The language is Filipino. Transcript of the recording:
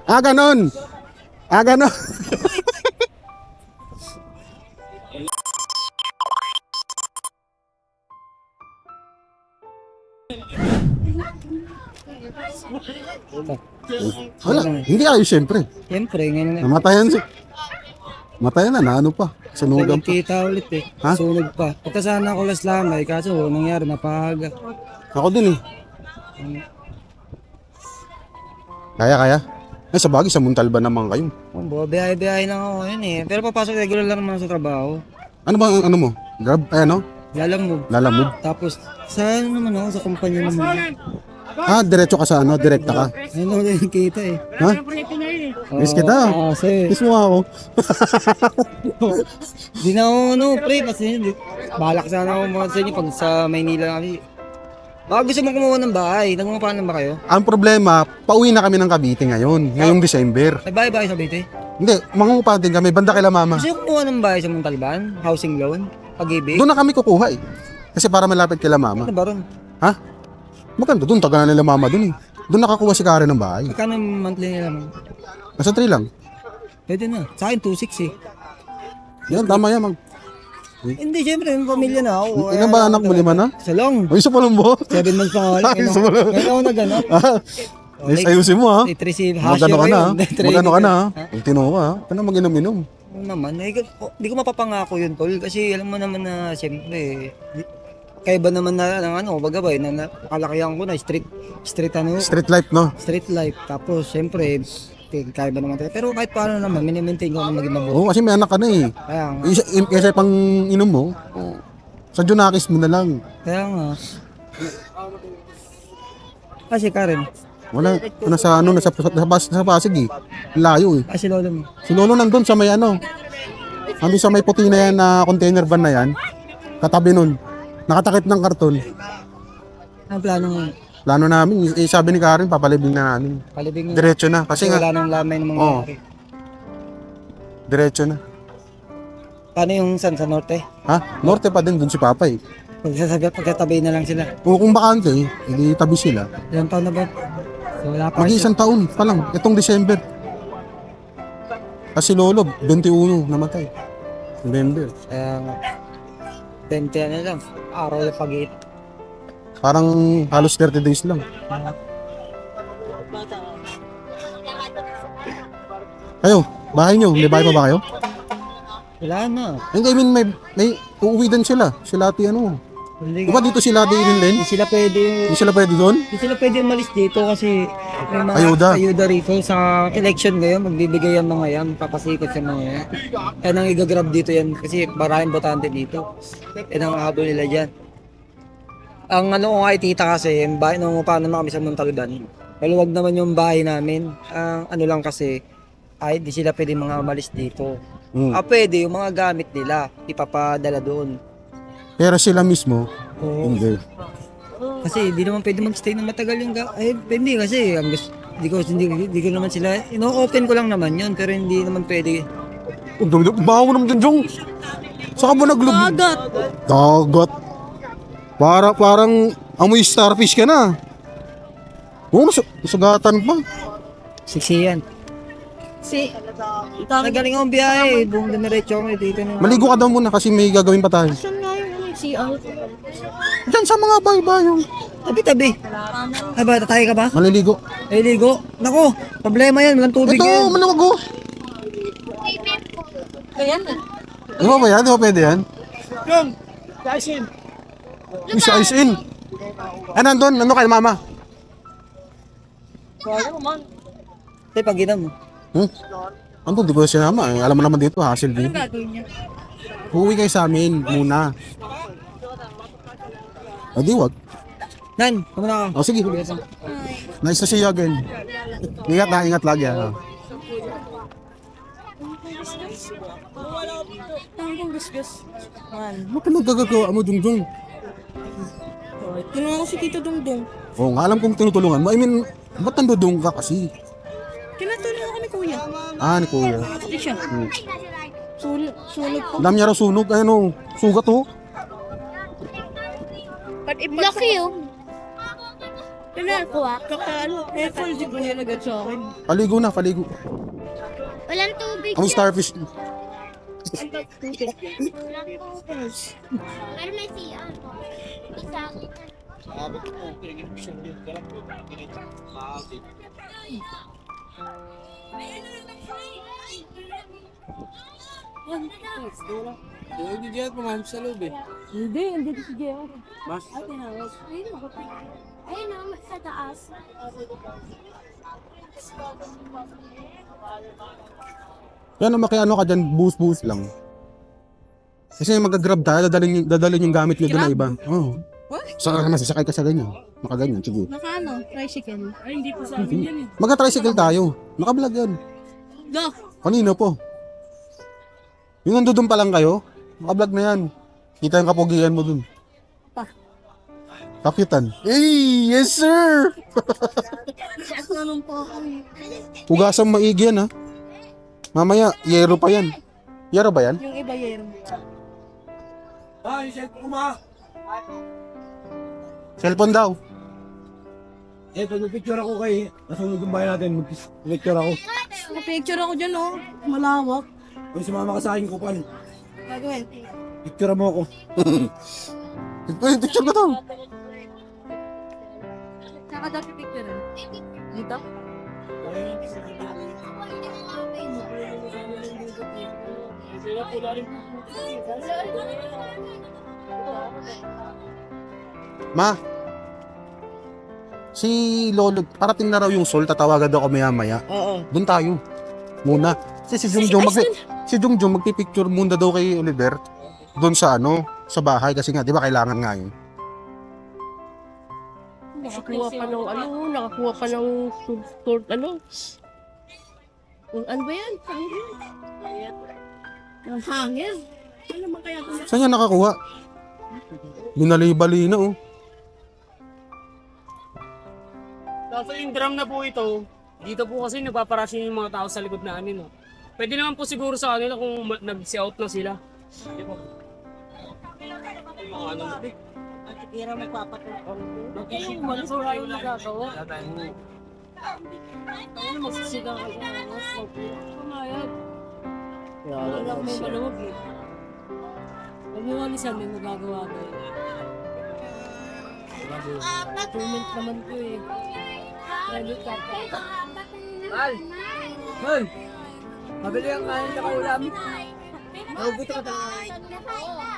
Ah, ganon. Ah, ganon. Wala, hindi ayos syempre. Siyempre, ngayon na. Namatayan si... Matayan na, ano pa. Sunugan pa. Kita ulit eh. Ha? Sunog pa. Punta sana ako last lamay, kaso nangyari, napahaga. Ako din eh. Kaya. Eh, sa bagay, sa Montalban naman kayo. Biyahe-biyahe lang ako yun eh. Pero papasok regular lang naman sa trabaho. Ano ba ang ano mo? Grab? Ay ano? Lalamog. Lalamove? Tapos, sa ano naman ako, sa kumpanya naman. Ah, diretso ka sa ano? Direkta ka? Ayun ako yung kita eh. Ha? Miss kita. Kasi, Kiss mo ako. di na ako ano, pre, kasi balak sana ako mga sa inyo pag sa Maynila kami. Baka gusto mo kumuha ng bahay, nangungupahan ba kayo? Ang problema, pauwi na kami ng Cavite ngayon. Ngayong December. May bahay-bahay sa Bite? Hindi, mangungupahan din kami. Banda kila mama. Gusto mo kumuha ng bahay sa Montalban? Housing loan? Pag-ibig? Doon na kami kukuha eh. Kasi para malapit kila mama. Ano ba ron? Ha? Maganda doon. Taga na nila mama doon eh. Doon nakakuha si Karen ng bahay. Magkano yung monthly nila mo? Nasa 3 lang. Pwede na. Sa akin 2.6 eh. Yan, tama yan. Hindi, syempre, may pamilya na ako. Ilan ba anak mo? 5 na? Isa lang. O, isa pa lang mo? 7 months pa nga lang. Isa pa lang. Ngayon ako na gano'n. Ah, ayusin mo ha. Receive Magano ka na ha. Magano ka na ha. Ha? Kung tino ka ha. Ito na mag-inom-inom. Ano naman, di ko mapapangako yun, tol. Kasi alam mo naman na, siyempre, kaya ba naman na, ng ano, baga ba, na nakalakihan ko na, street ano, Street life no? street life. Tapos, siyempre, kaya ba naman tayo. Pero kahit paano naman, minimaintain ko na maging mabuti. Oo, kasi may anak ka na eh. Kaya nga, Kasi pang inom mo, sa Junakis mo na lang. kaya nga. Kasi Karen, Wala, nasa ano, nasa Pasig eh. Layo eh. kasi lolo mo. Si Lolo nandun sa may ano. Nandun sa may puti na yan na container van na yan. Katabi nun. Nakatakip ng karton. Ang plano mo, Plano namin, sabi ni Karen, papalibing na namin. palibing mo. Diretso na. Kasi Kasi nga, wala nang lamay ng mga Oo. Diretso na. Paano yung sa norte? Ha? Norte pa din dun si Papa eh. Pagkatabi na lang sila. O kung bakante eh, hindi tabi sila. Ilang taon na ba? So, wala pa. Mag-iisang taon pa lang, itong December. Kasi Lolo, 21 namatay. November. Kaya nga. 20 ano lang. Araw na pag-iit. Parang halos 30 days lang. Kayo, bahay nyo, may bahay pa ba kayo? Wala na. Hindi, I mean, may uuwi din sila. Sila ati ano. Hindi Di ba dito sila di Rinlen? Hindi sila pwede. Hindi sila pwede doon? Hindi sila pwede umalis dito kasi may mga Ayuda. rito sa election ngayon. Magbibigay ang mga yan. Papasikot sa mga yan. Kaya nang igagrab dito yan kasi maraming botante dito. Yan ang habol nila dyan. Ang ano ko nga tita kasi, yung bahay nung paano naman kami sa Montalban. Maluwag naman yung bahay namin. Ang ano lang kasi, ay di sila pwede mga umalis dito. Pwede yung mga gamit nila ipapadala doon. Pero sila mismo, Oo. hindi. Kasi di naman pwede mag-stay ng matagal yung hindi kasi ang gusto, hindi ko naman sila ino-open ko lang naman yun pero hindi naman pwede. Ang dami na, baho mo naman dyan, Jong. Saka mo naglub? Dagat. Parang amoy starfish ka na. Oo, nasugatan pa. Siksi yan. Nagaling akong biyahe, buong dumiretso ako dito na. Maligo ka daw muna kasi may gagawin pa tayo. Saan nga yung CR? Diyan sa mga bahay-bahay. Tabi-tabi. Ay ba, tatay ka ba? Maliligo. Ay, ligo. Nako, problema yan, walang tubig Ito, yan. maluwag oh. Kaya na. Di ba yan? Di ba pwede yan? Yung sa ice in. Eh, nandun. Nandun kay mama. Tay, pag ginam mo. Nandun, di ko sinama. Eh. Alam mo naman dito, hassle din. Gagawin niya. Huwi kayo sa amin muna. Di wag. Nan, kumuna ka. O sige. Nice to see you again. Ingat na, ingat lagi. Ha? Ang gusgus. Man. Ano ka nagagagawa mo, Jungjung? Tinanong ko si Tito Dungdung. Oo nga, alam kong tinutulungan mo. I mean, ba't nandudong ka kasi? Tinatulong ako ni Kuya. Ah, ni Kuya. Hindi siya. Sunog po. Alam niya raw sunog. Ayun o, sugat o. Laki oh. Kailan ko ano? Full di ko niya agad sa akin. Paligo na, paligo. Walang tubig Ang starfish. Walang tubig. Pero may CR. Isa. Hindi dyan pumasok sa loob eh. Hindi ko si Geo. Mas? Ayun na, sa taas. Yan, makiano ka dyan, boost lang. Kasi mag-grab tayo, dadalhin yung gamit nyo doon na iba. Oo. What? Masasakay ka sa ganyan. Nakaganyan, sige. Naka ano? Tricycle. Ay, hindi po sa amin yan eh. Magka-tricycle tayo. Naka-vlog yan. Go! Kanina po. Yung nandun pa lang kayo, naka-vlog na yan. Kita yung kapugian mo dun. Pa. Kapitan. Hey, yes sir! Ako naman po ako eh. Hugasang maigi yan ha. Mamaya, yero pa yan. Yero ba yan? Yung iba yero. Ay, siya kuma! Cellphone daw. Eh, pag-picture ako kay nasunog yung bahay natin, mag-picture ako. Picture ako dyan oh. Malawak. Kung sumama ka sa akin, kupal, Gagawin. picture mo ako. Picture ko daw. Saka daw picture eh. Dito? Ma, si Lolo, parating na raw yung Sol, tatawagan daw kami maya. Oo. Doon tayo. Muna. Kasi si Jungjung magpipicture muna daw kay Oliver. Doon sa sa bahay. Kasi nga, di ba kailangan nga yun. Nakakuha pa ng nakakuha pa ng sort ano. Ano ba yan? Ang hangin. Ano naman kaya ito? Saan niya nakakuha? Binali-bali na oh. Kaso yung drum na po ito, dito po kasi nagpaparasyon yung mga tao sa likod namin. No? Pwede naman po siguro sa kanila kung nag-see-out na sila. Di ba? Yung mga ano. Tira magpapatulong. Mag-issue Yung mga sura yung magagawa. natin. Ano magsisigang ka na pumayag. Wala may maluwag eh. Huwag mo walisan may magagawa ko eh. Comment naman ko eh. Private ka pa. Mal! Mal! Mabili ang kain na kaulam. Magugutom ka talaga.